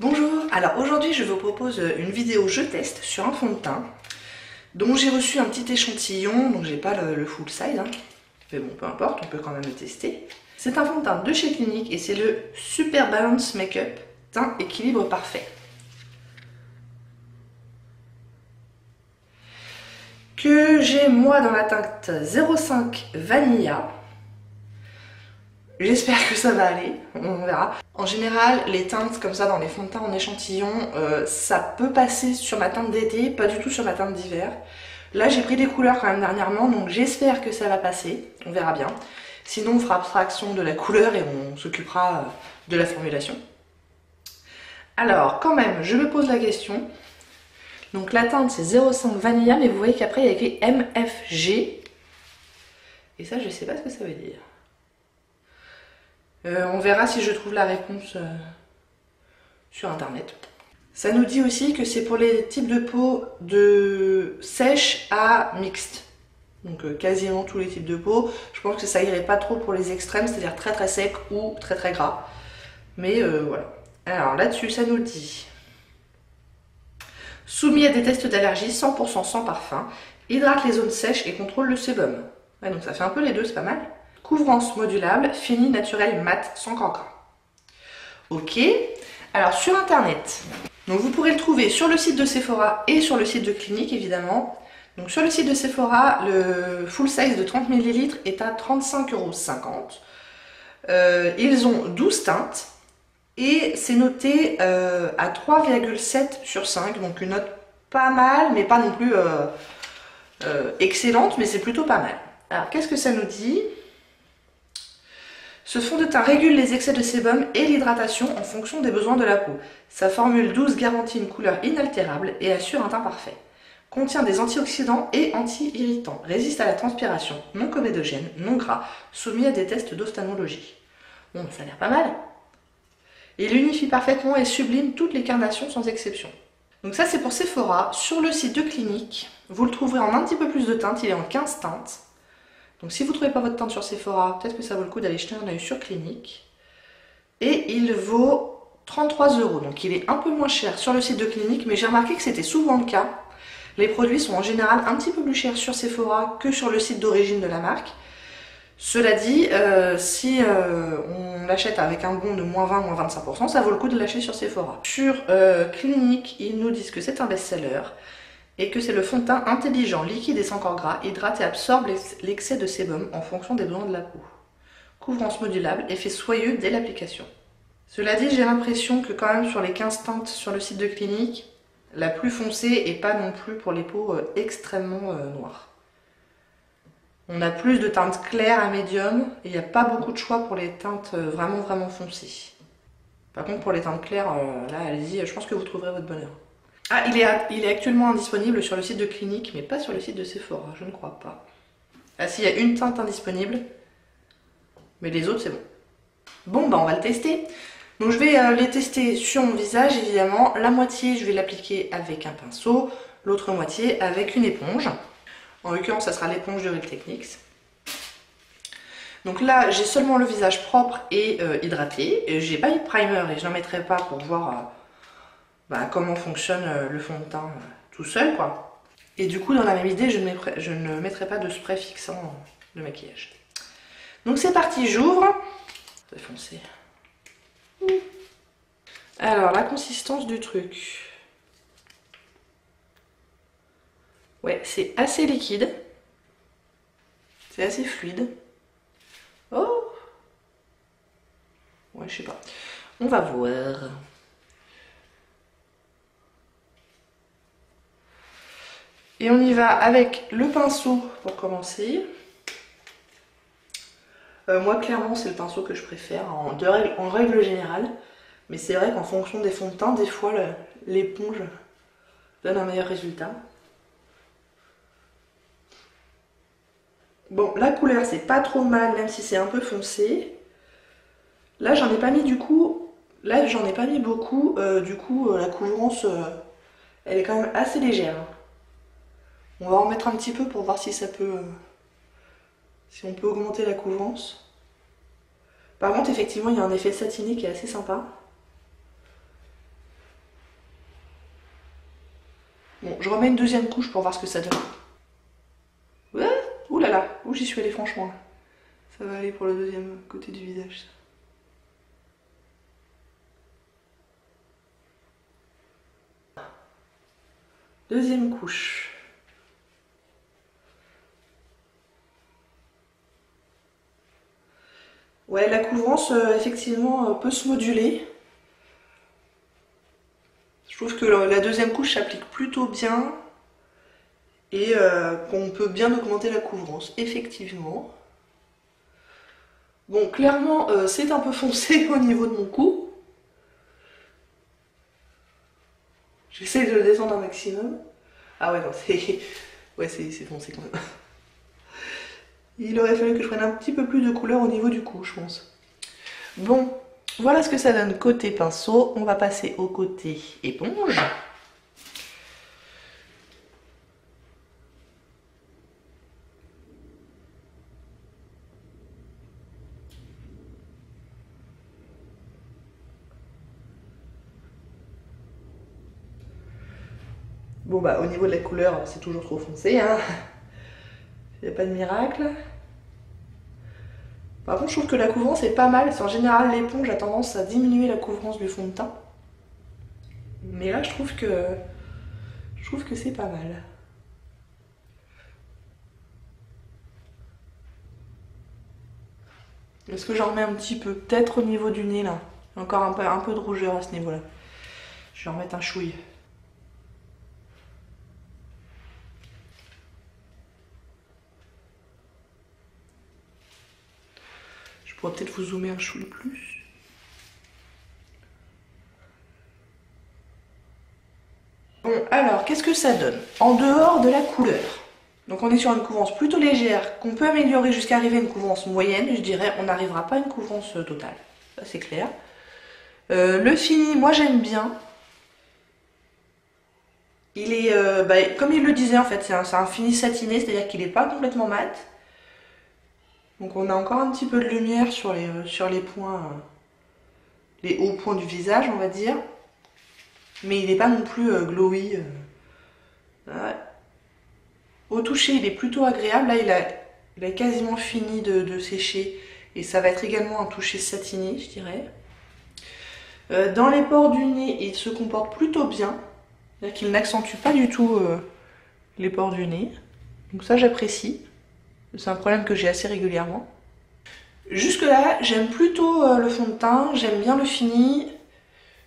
Bonjour, alors aujourd'hui je vous propose une vidéo je teste sur un fond de teint dont j'ai reçu un petit échantillon, donc j'ai pas le full size, hein. Mais bon peu importe, on peut quand même le tester. C'est un fond de teint de chez Clinique et c'est le Super Balance Makeup Teint Équilibre Parfait. Que j'ai moi dans la teinte 05 Vanilla. J'espère que ça va aller, on verra. En général, les teintes comme ça dans les fonds de teint en échantillon, ça peut passer sur ma teinte d'été, pas du tout sur ma teinte d'hiver. Là, j'ai pris des couleurs quand même dernièrement, donc j'espère que ça va passer, on verra bien. Sinon, on fera abstraction de la couleur et on s'occupera de la formulation. Alors, quand même, je me pose la question. Donc la teinte, c'est 05 Vanilla, mais vous voyez qu'après, il y a écrit MFG. Et ça, je sais pas ce que ça veut dire. On verra si je trouve la réponse sur internet. Ça nous dit aussi que c'est pour les types de peau de sèche à mixte. Donc quasiment tous les types de peau. Je pense que ça irait pas trop pour les extrêmes, c'est-à-dire très très sec ou très très gras. Mais voilà. Alors là-dessus, ça nous dit soumis à des tests d'allergie 100% sans parfum, hydrate les zones sèches et contrôle le sébum. Ouais, donc ça fait un peu les deux, c'est pas mal. Couvrance modulable, fini naturel mat, sans cancre. Ok, alors sur internet, donc vous pourrez le trouver sur le site de Sephora et sur le site de Clinique évidemment. Donc sur le site de Sephora, le full size de 30 ml est à 35,50 €. Ils ont 12 teintes et c'est noté à 3,7 sur 5, donc une note pas mal, mais pas non plus excellente, mais c'est plutôt pas mal. Alors qu'est-ce que ça nous dit ? Ce fond de teint régule les excès de sébum et l'hydratation en fonction des besoins de la peau. Sa formule 12 garantit une couleur inaltérable et assure un teint parfait. Contient des antioxydants et anti-irritants. Résiste à la transpiration, non comédogène, non gras, soumis à des tests d'ophtalmologie. Bon, ça a l'air pas mal. Il unifie parfaitement et sublime toutes les carnations sans exception. Donc ça c'est pour Sephora. Sur le site de Clinique, vous le trouverez en un petit peu plus de teintes, il est en 15 teintes. Donc si vous ne trouvez pas votre teinte sur Sephora, peut-être que ça vaut le coup d'aller jeter un œil sur Clinique. Et il vaut 33 €, donc il est un peu moins cher sur le site de Clinique, mais j'ai remarqué que c'était souvent le cas. Les produits sont en général un petit peu plus chers sur Sephora que sur le site d'origine de la marque. Cela dit, si on l'achète avec un bon de moins 20, moins 25%, ça vaut le coup de l'acheter sur Sephora. Sur Clinique, ils nous disent que c'est un best-seller et que c'est le fond de teint intelligent, liquide et sans corps gras, hydrate et absorbe l'excès de sébum en fonction des besoins de la peau. Couvrance modulable, effet soyeux dès l'application. Cela dit, j'ai l'impression que quand même sur les 15 teintes sur le site de Clinique, la plus foncée et pas non plus pour les peaux extrêmement noires. On a plus de teintes claires à médium et il n'y a pas beaucoup de choix pour les teintes vraiment vraiment foncées. Par contre pour les teintes claires, là allez-y, je pense que vous trouverez votre bonheur. Ah, il est actuellement indisponible sur le site de Clinique, mais pas sur le site de Sephora, je ne crois pas. Ah si, il y a une teinte indisponible, mais les autres c'est bon. Bon, bah on va le tester. Donc je vais les tester sur mon visage, évidemment. La moitié, je vais l'appliquer avec un pinceau, l'autre moitié avec une éponge. En l'occurrence, ça sera l'éponge de Real Techniques. Donc là, j'ai seulement le visage propre et hydraté. J'ai pas mis de primer et je n'en mettrai pas pour voir comment fonctionne le fond de teint tout seul, quoi. Et du coup, dans la même idée, je ne mettrai pas de spray fixant de maquillage. Donc c'est parti, j'ouvre. C'est foncé. Alors, la consistance du truc. Ouais, c'est assez liquide. C'est assez fluide. Oh! Ouais, je sais pas. On va voir. Et on y va avec le pinceau pour commencer. Moi, clairement, c'est le pinceau que je préfère en règle générale. Mais c'est vrai qu'en fonction des fonds de teint, des fois, l'éponge donne un meilleur résultat. Bon, la couleur, c'est pas trop mal, même si c'est un peu foncé. Là, j'en ai pas mis du coup. Là, j'en ai pas mis beaucoup. Du coup, la couvrance, elle est quand même assez légère. On va en mettre un petit peu pour voir si ça peut... si on peut augmenter la couvrance. Par contre, effectivement, il y a un effet satiné qui est assez sympa. Bon, je remets une deuxième couche pour voir ce que ça donne. Ouais, ouh là là, où j'y suis allée franchement. Là. Ça va aller pour le deuxième côté du visage. Deuxième couche. Ouais, la couvrance, effectivement, peut se moduler. Je trouve que la deuxième couche s'applique plutôt bien et qu'on peut bien augmenter la couvrance, effectivement. Bon, clairement, c'est un peu foncé au niveau de mon cou. J'essaie de le descendre un maximum. Ah ouais, non, c'est... Ouais, c'est foncé quand même. Il aurait fallu que je prenne un petit peu plus de couleur au niveau du cou, je pense. Bon, voilà ce que ça donne côté pinceau. On va passer au côté éponge. Bon bah au niveau de la couleur, c'est toujours trop foncé, hein. Il n'y a pas de miracle. Par contre, je trouve que la couvrance est pas mal. En général, l'éponge a tendance à diminuer la couvrance du fond de teint. Mais là, je trouve que c'est pas mal. Est-ce que j'en remets un petit peu? Peut-être au niveau du nez, là. Encore un peu de rougeur à ce niveau-là. Je vais en remettre un chouille. Je pourrais peut-être vous zoomer un chouille plus. Bon, alors, qu'est-ce que ça donne? En dehors de la couleur. Donc on est sur une couvrance plutôt légère, qu'on peut améliorer jusqu'à arriver à une couvrance moyenne, je dirais. On n'arrivera pas à une couvrance totale, ça c'est clair. Le fini, moi j'aime bien. Il est, comme il le disait en fait, c'est un fini satiné, c'est-à-dire qu'il n'est pas complètement mat. Donc on a encore un petit peu de lumière sur les points, les hauts points du visage, on va dire. Mais il n'est pas non plus glowy. Ouais. Au toucher, il est plutôt agréable. Là, il a quasiment fini de sécher. Et ça va être également un toucher satiné, je dirais. Dans les pores du nez, il se comporte plutôt bien. C'est-à-dire qu'il n'accentue pas du tout les pores du nez. Donc ça, j'apprécie. C'est un problème que j'ai assez régulièrement. Jusque là, j'aime plutôt le fond de teint. J'aime bien le fini.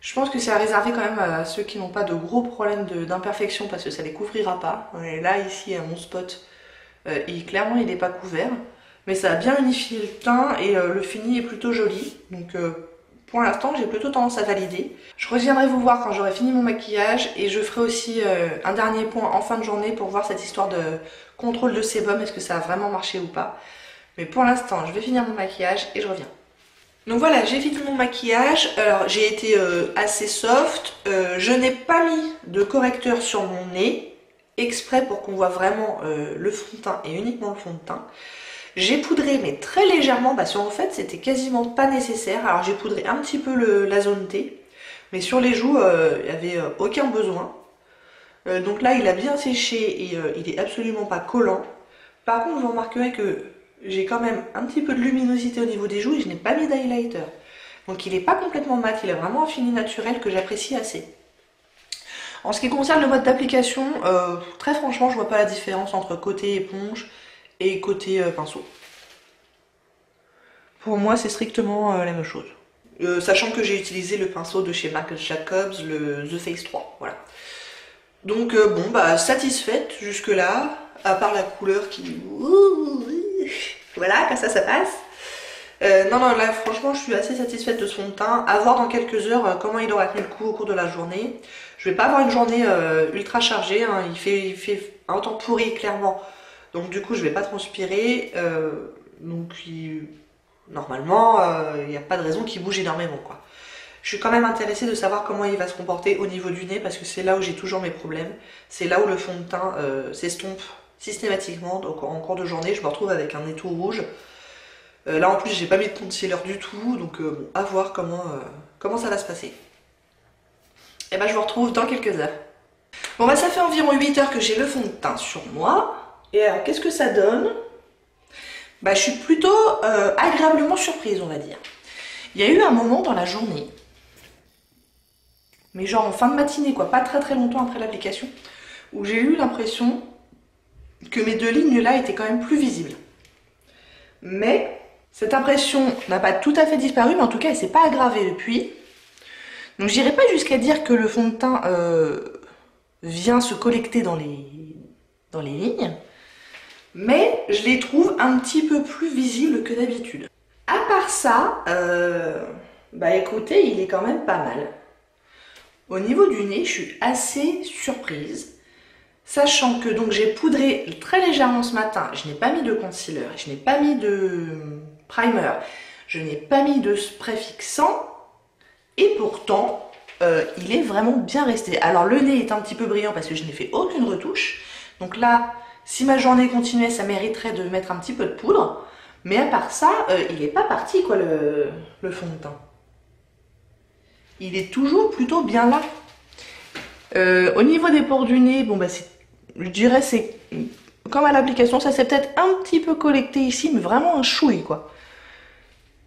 Je pense que c'est à réserver quand même à ceux qui n'ont pas de gros problèmes d'imperfection parce que ça les couvrira pas. Et là, ici, à mon spot, clairement, il n'est pas couvert. Mais ça a bien unifié le teint et le fini est plutôt joli. Donc, pour l'instant, j'ai plutôt tendance à valider. Je reviendrai vous voir quand j'aurai fini mon maquillage et je ferai aussi un dernier point en fin de journée pour voir cette histoire de contrôle de sébum, est-ce que ça a vraiment marché ou pas. Mais pour l'instant, je vais finir mon maquillage et je reviens. Donc voilà, j'ai fini mon maquillage. Alors j'ai été assez soft. Je n'ai pas mis de correcteur sur mon nez, exprès pour qu'on voit vraiment le fond de teint et uniquement le fond de teint. J'ai poudré mais très légèrement parce qu'en fait c'était quasiment pas nécessaire. Alors j'ai poudré un petit peu la zone T, mais sur les joues il n'y avait aucun besoin. Donc là il a bien séché et il est absolument pas collant. Par contre vous remarquerez que j'ai quand même un petit peu de luminosité au niveau des joues et je n'ai pas mis d'highlighter. Donc il n'est pas complètement mat, il a vraiment un fini naturel que j'apprécie assez. En ce qui concerne le mode d'application, très franchement je vois pas la différence entre côté éponge et côté pinceau. Pour moi c'est strictement la même chose. Sachant que j'ai utilisé le pinceau de chez Marc Jacobs, le The Face 3, voilà. Donc bon bah satisfaite jusque là, à part la couleur qui... Voilà, comme ça passe. Non, là franchement je suis assez satisfaite de ce fond de teint. À voir dans quelques heures comment il aura tenu le coup au cours de la journée. Je vais pas avoir une journée ultra chargée, hein. Il fait un temps pourri clairement. Donc du coup je vais pas transpirer. Normalement il n'y a pas de raison qu'il bouge énormément quoi. Je suis quand même intéressée de savoir comment il va se comporter au niveau du nez parce que c'est là où j'ai toujours mes problèmes. C'est là où le fond de teint s'estompe systématiquement. Donc en cours de journée je me retrouve avec un nez tout rouge. Là en plus j'ai pas mis de concealer du tout. Donc bon, à voir comment ça va se passer. Et ben je vous retrouve dans quelques heures. Bon bah ça fait environ 8 heures que j'ai le fond de teint sur moi. Et alors qu'est-ce que ça donne? Bah je suis plutôt agréablement surprise, on va dire. Il y a eu un moment dans la journée, mais genre en fin de matinée quoi, pas très longtemps après l'application, où j'ai eu l'impression que mes deux lignes là étaient quand même plus visibles. Mais cette impression n'a pas tout à fait disparu, mais en tout cas elle s'est pas aggravée depuis. Donc j'irai pas jusqu'à dire que le fond de teint vient se collecter dans les lignes, mais je les trouve un petit peu plus visibles que d'habitude. À part ça, bah écoutez, il est quand même pas mal. Au niveau du nez, je suis assez surprise, sachant que donc j'ai poudré très légèrement ce matin, je n'ai pas mis de concealer, je n'ai pas mis de primer, je n'ai pas mis de spray fixant, et pourtant, il est vraiment bien resté. Alors le nez est un petit peu brillant parce que je n'ai fait aucune retouche, donc là, si ma journée continuait, ça mériterait de mettre un petit peu de poudre, mais à part ça, il n'est pas parti quoi le fond de teint. Il est toujours plutôt bien là. Au niveau des pores du nez, bon bah je dirais c'est comme à l'application, ça s'est peut-être un petit peu collecté ici, mais vraiment un chouille quoi.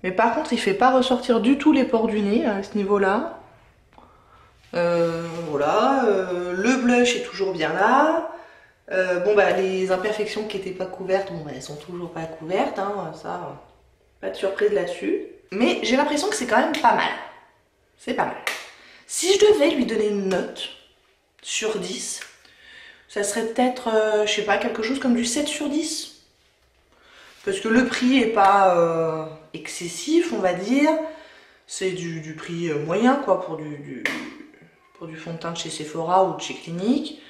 Mais par contre, il fait pas ressortir du tout les pores du nez à ce niveau-là. Voilà, le blush est toujours bien là. Bon bah les imperfections qui n'étaient pas couvertes, bon bah elles sont toujours pas couvertes, hein, ça, pas de surprise là-dessus. Mais j'ai l'impression que c'est quand même pas mal. C'est pas mal. Si je devais lui donner une note sur 10, ça serait peut-être, je sais pas, quelque chose comme du 7 sur 10. Parce que le prix est pas excessif, on va dire. C'est du prix moyen, quoi, pour du fond de teint de chez Sephora ou de chez Clinique.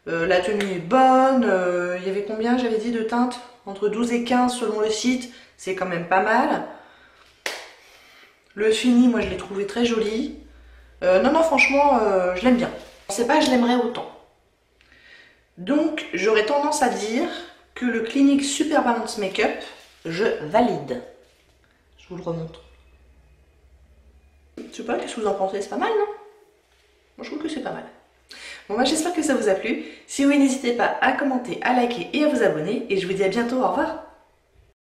La tenue est bonne. Il y avait combien, j'avais dit, de teintes? Entre 12 et 15 selon le site. C'est quand même pas mal. Le fini, moi, je l'ai trouvé très joli. Non, franchement, je l'aime bien. Je sais pas, je l'aimerais autant. Donc, j'aurais tendance à dire que le Clinique Super Balance Makeup, je valide. Je vous le remontre. Je sais pas, qu'est-ce que vous en pensez? C'est pas mal, non? Moi, je trouve que c'est pas mal. Bon, bah, j'espère que ça vous a plu. Si oui, n'hésitez pas à commenter, à liker et à vous abonner. Et je vous dis à bientôt. Au revoir.